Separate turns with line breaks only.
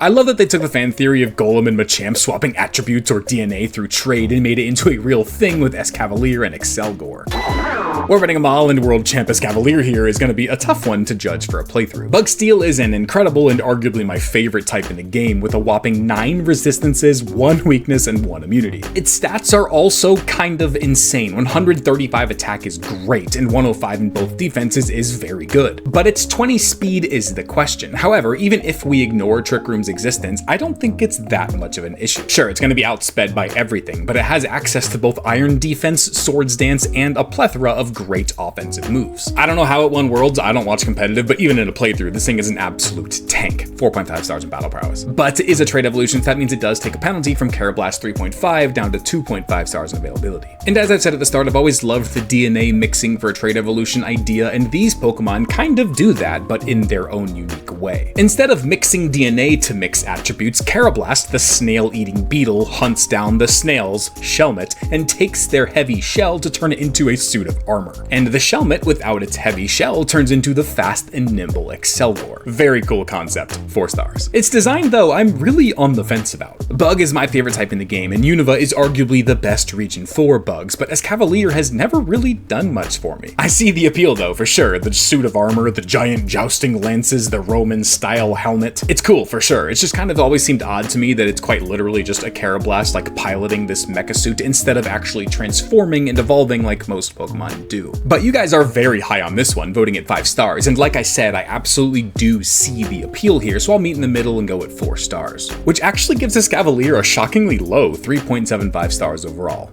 I love that they took the fan theory of Golem and Machamp swapping attributes or DNA through trade and made it into a real thing with Escavalier and Excelgor. Orbiting a Mall and World Champ Escavalier here is going to be a tough one to judge for a playthrough. Bugsteel is an incredible and arguably my favorite type in the game with a whopping 9 resistances, 1 weakness, and 1 immunity. Its stats are also kind of insane. 135 attack is great, and 105 in both defenses is very good. But its 20 speed is the question. However, even if we ignore Trick Room's existence, I don't think it's that much of an issue. Sure, it's going to be outsped by everything, but it has access to both Iron Defense, Swords Dance, and a plethora of great offensive moves. I don't know how it won Worlds, I don't watch competitive, but even in a playthrough, this thing is an absolute tank. 4.5 stars in battle prowess. But it is a trade evolution, so that means it does take a penalty from Carablast 3.5 down to 2.5 stars in availability. And as I've said at the start, I've always loved the DNA mixing for a trade evolution idea, and these Pokemon kind of do that, but in their own unique way. Instead of mixing DNA to mix attributes, Carablast, the snail-eating beetle, hunts down the snail's Shelmet and takes their heavy shell to turn it into a suit of armor. And the Shelmet, without its heavy shell, turns into the fast and nimble Excelgor. Very cool concept, 4 stars. Its design, though, I'm really on the fence about. Bug is my favorite type in the game, and Unova is arguably the best region for bugs, but Escavalier has never really done much for me. I see the appeal, though, for sure. The suit of armor, the giant jousting lances, the Roman-style helmet. It's cool, for sure. It's just kind of always seemed odd to me that it's quite literally just a Carablast, like, piloting this mecha suit instead of actually transforming and evolving like most Pokemon do. But you guys are very high on this one, voting at 5 stars, and like I said, I absolutely do see the appeal here, so I'll meet in the middle and go at 4 stars, which actually gives Escavalier a shockingly low 3.75 stars overall.